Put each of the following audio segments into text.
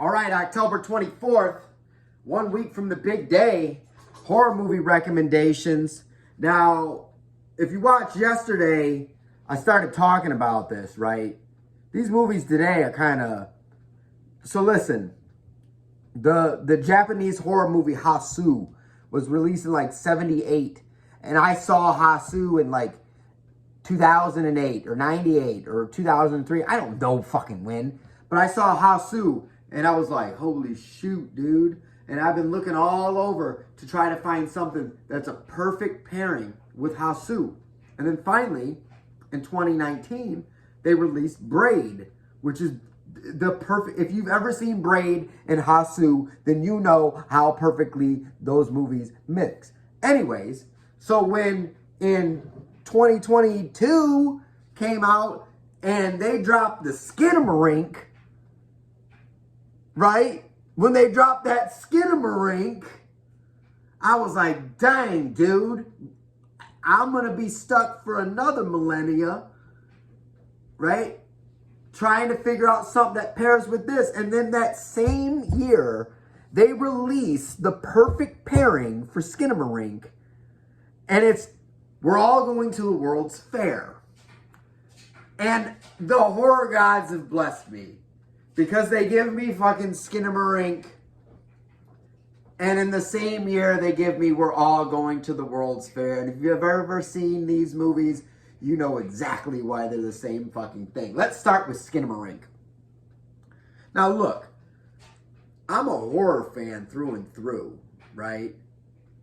All right, October 24th, 1 week from the big day, horror movie recommendations. Now, if you watched yesterday, I started talking about this, right? These movies today are kind of... So listen, the Japanese horror movie Hasu was released in like 78. And I saw Hasu in like 2008 or 98 or 2003. I don't know fucking when. But I saw Hasu and I was like, holy shoot, dude. And I've been looking all over to try to find something that's a perfect pairing with Hasu. And then finally, in 2019, they released Braid, which is the perfect... If you've ever seen Braid and Hasu, then you know how perfectly those movies mix. Anyways, so when in 2022 came out and they dropped the Skinamarink, right? When they dropped that Skinamarink, I was like, dang, dude, I'm going to be stuck for another millennia, right? Trying to figure out something that pairs with this. And then that same year, they released the perfect pairing for Skinamarink. And it's, we're all going to the World's Fair. And the horror gods have blessed me. Because they give me fucking Skinamarink. And in the same year, they give me We're All Going to the World's Fair. And if you've ever seen these movies, you know exactly why they're the same fucking thing. Let's start with Skinamarink. Now look, I'm a horror fan through and through, right?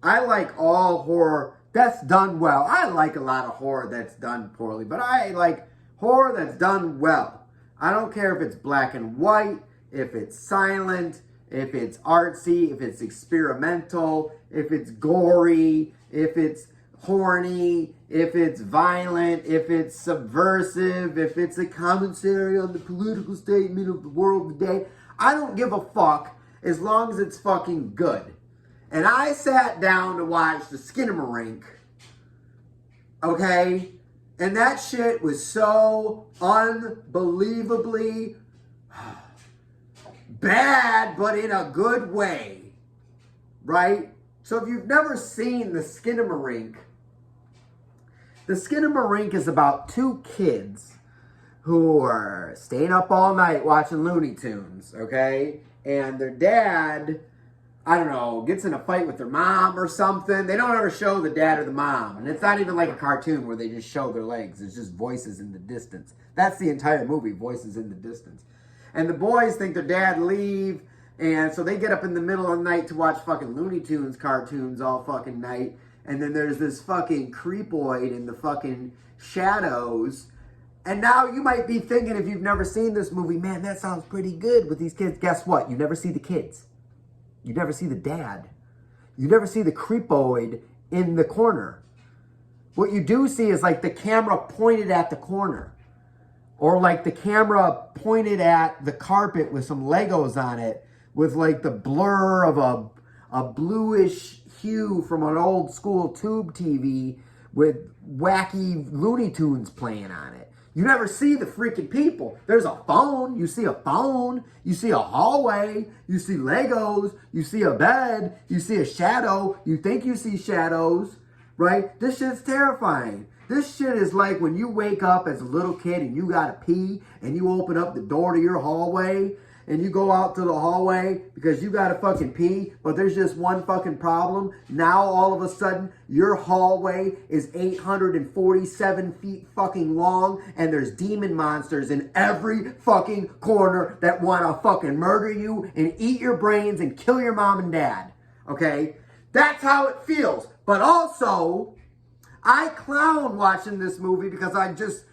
I like all horror that's done well. I like a lot of horror that's done poorly, but I like horror that's done well. I don't care if it's black and white, if it's silent, if it's artsy, if it's experimental, if it's gory, if it's horny, if it's violent, if it's subversive, if it's a commentary on the political statement of the world today. I don't give a fuck as long as it's fucking good. And I sat down to watch the Skinamarink, okay? And that shit was so unbelievably bad, but in a good way, right? So if you've never seen the Skinamarink is about two kids who are staying up all night watching Looney Tunes, okay? And their dad, I don't know, gets in a fight with their mom or something. They don't ever show the dad or the mom. And it's not even like a cartoon where they just show their legs. It's just voices in the distance. That's the entire movie, voices in the distance. And the boys think their dad leave. And so they get up in the middle of the night to watch fucking Looney Tunes cartoons all fucking night. And then there's this fucking creepoid in the fucking shadows. And now you might be thinking, if you've never seen this movie, man, that sounds pretty good with these kids. Guess what? You never see the kids. You never see the dad. You never see the creepoid in the corner. What you do see is like the camera pointed at the corner. Or like the camera pointed at the carpet with some Legos on it. With like the blur of a bluish hue from an old school tube TV with wacky Looney Tunes playing on it. You never see the freaking people. There's a phone. You see a phone. You see a hallway. You see Legos. You see a bed. You see a shadow. You think you see shadows, right? This shit's terrifying. This shit is like when you wake up as a little kid and you gotta pee and you open up the door to your hallway and you go out to the hallway because you gotta fucking pee, but there's just one fucking problem. Now all of a sudden your hallway is 847 feet fucking long and there's demon monsters in every fucking corner that wanna fucking murder you and eat your brains and kill your mom and dad. Okay? That's how it feels. But also, I clown watching this movie because I just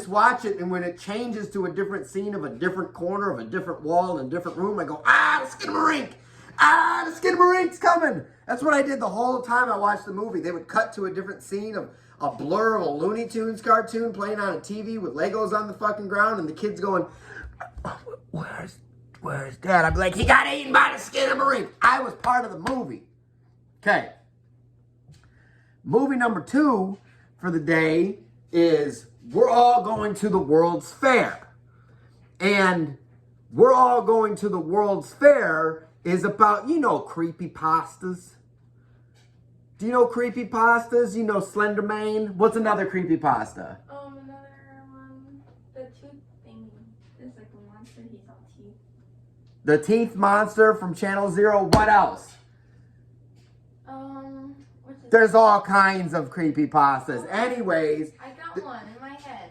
watch it, and when it changes to a different scene of a different corner of a different wall in a different room, I go, the Skinamarink! The Skinamarink's coming! That's what I did the whole time I watched the movie. They would cut to a different scene of a blur of a Looney Tunes cartoon playing on a TV with Legos on the fucking ground, and the kids going, where's Dad? I'd be like, he got eaten by the Skinamarink! I was part of the movie. Okay. Movie number 2 for the day is We're All Going to the World's Fair. And We're All Going to the World's Fair is about, you know, creepypastas. Do you know creepypastas? You know Slender Man? What's another creepypasta? Another one. The tooth thing. It's like a monster. He's all teeth. The Teeth Monster from Channel Zero. What else? There's all kinds of creepypastas. Anyways. I got one in my head.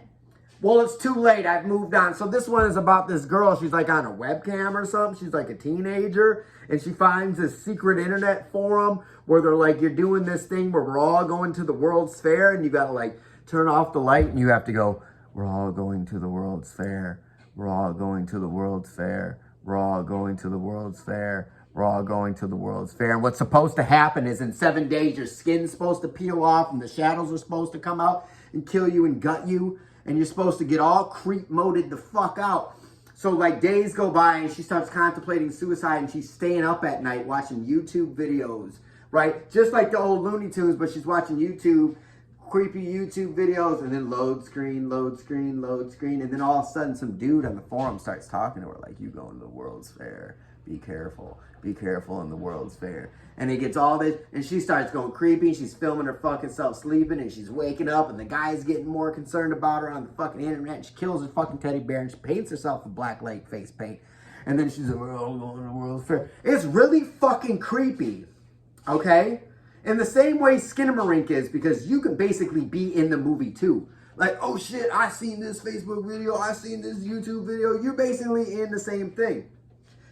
Well, it's too late. I've moved on. So this one is about this girl. She's like on a webcam or something. She's like a teenager. And she finds this secret internet forum where they're like, you're doing this thing where we're all going to the World's Fair. And you got to like turn off the light and you have to go, we're all going to the World's Fair. We're all going to the World's Fair. We're all going to the World's Fair. We're all going to the World's Fair. And what's supposed to happen is in 7 days, your skin's supposed to peel off and the shadows are supposed to come out and kill you and gut you. And you're supposed to get all creep-moded the fuck out. So, like, days go by and she starts contemplating suicide and she's staying up at night watching YouTube videos, right? Just like the old Looney Tunes, but she's watching YouTube, creepy YouTube videos, and then load screen, load screen, load screen. And then all of a sudden, some dude on the forum starts talking to her like, you going to the World's Fair. Be careful. Be careful in the World's Fair. And he gets all this, and she starts going creepy. She's filming her fucking self sleeping, and she's waking up, and the guy's getting more concerned about her on the fucking internet. And she kills her fucking teddy bear, and she paints herself with black light face paint. And then she's like, we're all going to the World's Fair. It's really fucking creepy, okay? In the same way Skinamarink is, because you can basically be in the movie too. Like, oh shit, I seen this Facebook video, I seen this YouTube video. You're basically in the same thing.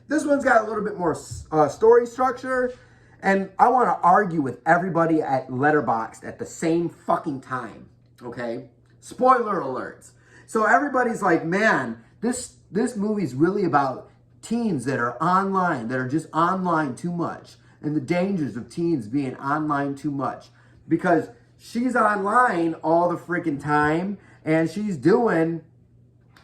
This one's got a little bit more story structure, and I want to argue with everybody at Letterboxd at the same fucking time, okay? Spoiler alerts. So everybody's like, man, this movie's really about teens that are online, that are just online too much, and the dangers of teens being online too much. Because she's online all the freaking time, and she's doing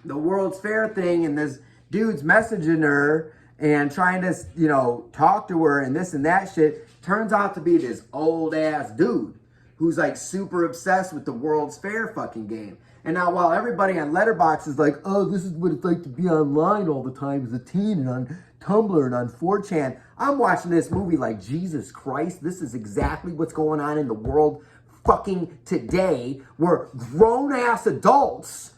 the World's Fair thing, and this dude's messaging her, and trying to, you know, talk to her and this and that shit. Turns out to be this old ass dude who's like super obsessed with the World's Fair fucking game. And now while everybody on Letterboxd is like, oh, this is what it's like to be online all the time as a teen and on Tumblr and on 4chan, I'm watching this movie like, Jesus Christ, this is exactly what's going on in the world fucking today, where grown ass adults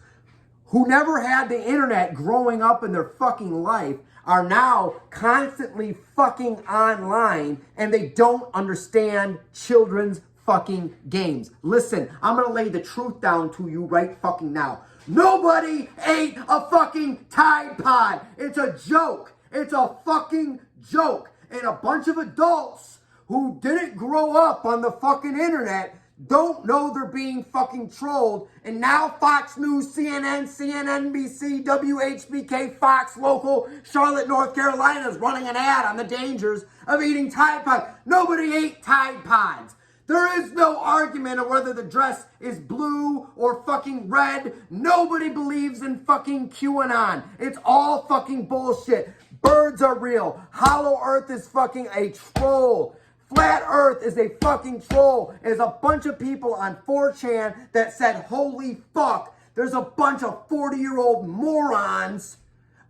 who never had the internet growing up in their fucking life are now constantly fucking online, and they don't understand children's fucking games. Listen, I'm gonna lay the truth down to you right fucking now. Nobody ate a fucking Tide Pod. It's a joke. It's a fucking joke. And a bunch of adults who didn't grow up on the fucking internet don't know they're being fucking trolled. And now Fox News, CNN, NBC, WHBK, Fox Local, Charlotte, North Carolina is running an ad on the dangers of eating Tide Pods. Nobody ate Tide Pods. There is no argument of whether the dress is blue or fucking red. Nobody believes in fucking QAnon. It's all fucking bullshit. Birds are real. Hollow Earth is fucking a troll. Flat Earth is a fucking troll. There's a bunch of people on 4chan that said, holy fuck, there's a bunch of 40-year-old morons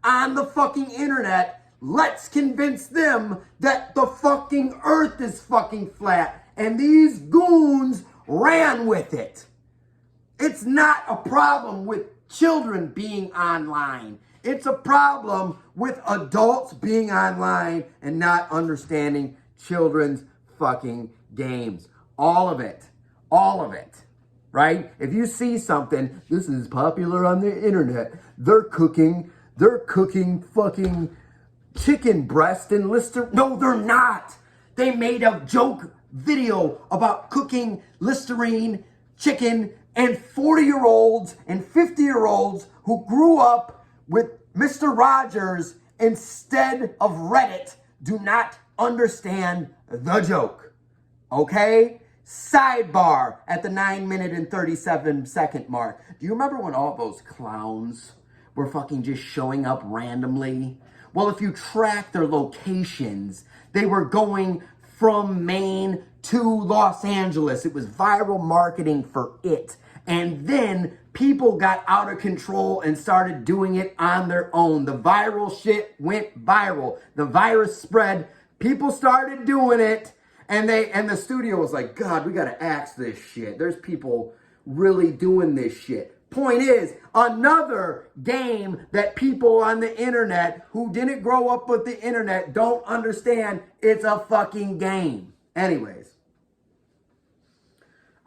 on the fucking internet. Let's convince them that the fucking Earth is fucking flat. And these goons ran with it. It's not a problem with children being online. It's a problem with adults being online and not understanding children's fucking games. All of it, right? If you see something, this is popular on the internet, they're cooking fucking chicken breast and Listerine. No, they're not. They made a joke video about cooking Listerine chicken, and 40-year-olds and 50-year-olds who grew up with Mr. Rogers instead of Reddit do not understand the joke. Okay? Sidebar at the 9-minute and 37-second mark. Do you remember when all those clowns were fucking just showing up randomly? Well, if you track their locations, they were going from Maine to Los Angeles. It was viral marketing for it. And then people got out of control and started doing it on their own. The viral shit went viral. The virus spread. People started doing it, and the studio was like, God, we gotta axe this shit. There's people really doing this shit. Point is, another game that people on the internet who didn't grow up with the internet don't understand. It's a fucking game. Anyways,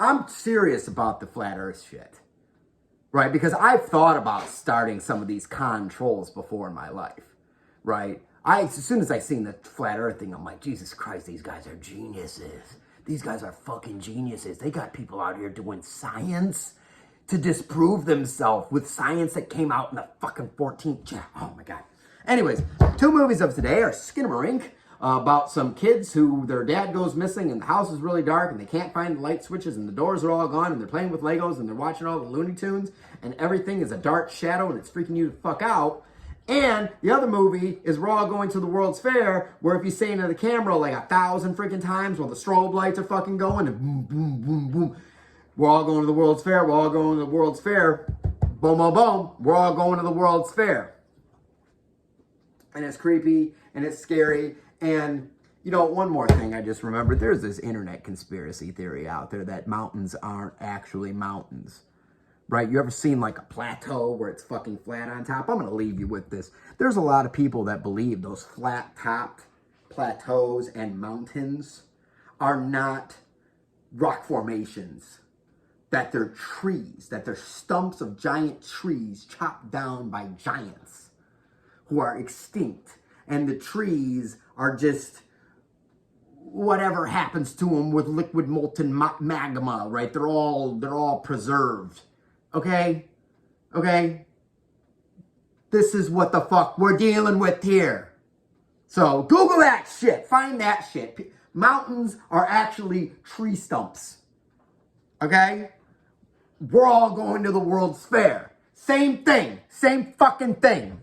I'm serious about the flat earth shit. Right? Because I've thought about starting some of these con trolls before in my life. Right? As soon as I seen the flat earth thing, I'm like, Jesus Christ, these guys are geniuses. These guys are fucking geniuses. They got people out here doing science to disprove themselves with science that came out in the fucking 14th chapter. Oh my God. Anyways, 2 movies of today are Skinamarink, about some kids who their dad goes missing and the house is really dark and they can't find the light switches and the doors are all gone and they're playing with Legos and they're watching all the Looney Tunes and everything is a dark shadow and it's freaking you the fuck out. And the other movie is We're All Going to the World's Fair, where if you say into the camera like 1,000 freaking times while the strobe lights are fucking going and boom, boom, boom, boom, we're all going to the World's Fair, we're all going to the World's Fair, boom, boom, boom, we're all going to the World's Fair. And it's creepy and it's scary. And, you know, one more thing I just remembered. There's this internet conspiracy theory out there that mountains aren't actually mountains. Right? You ever seen like a plateau where it's fucking flat on top? I'm going to leave you with this. There's a lot of people that believe those flat-topped plateaus and mountains are not rock formations. That they're trees. That they're stumps of giant trees chopped down by giants who are extinct. And the trees are just whatever happens to them with liquid molten magma, right? They're all preserved. Okay? Okay? This is what the fuck we're dealing with here. So Google that shit. Find that shit. Mountains are actually tree stumps. Okay? We're all going to the World's Fair. Same thing. Same fucking thing.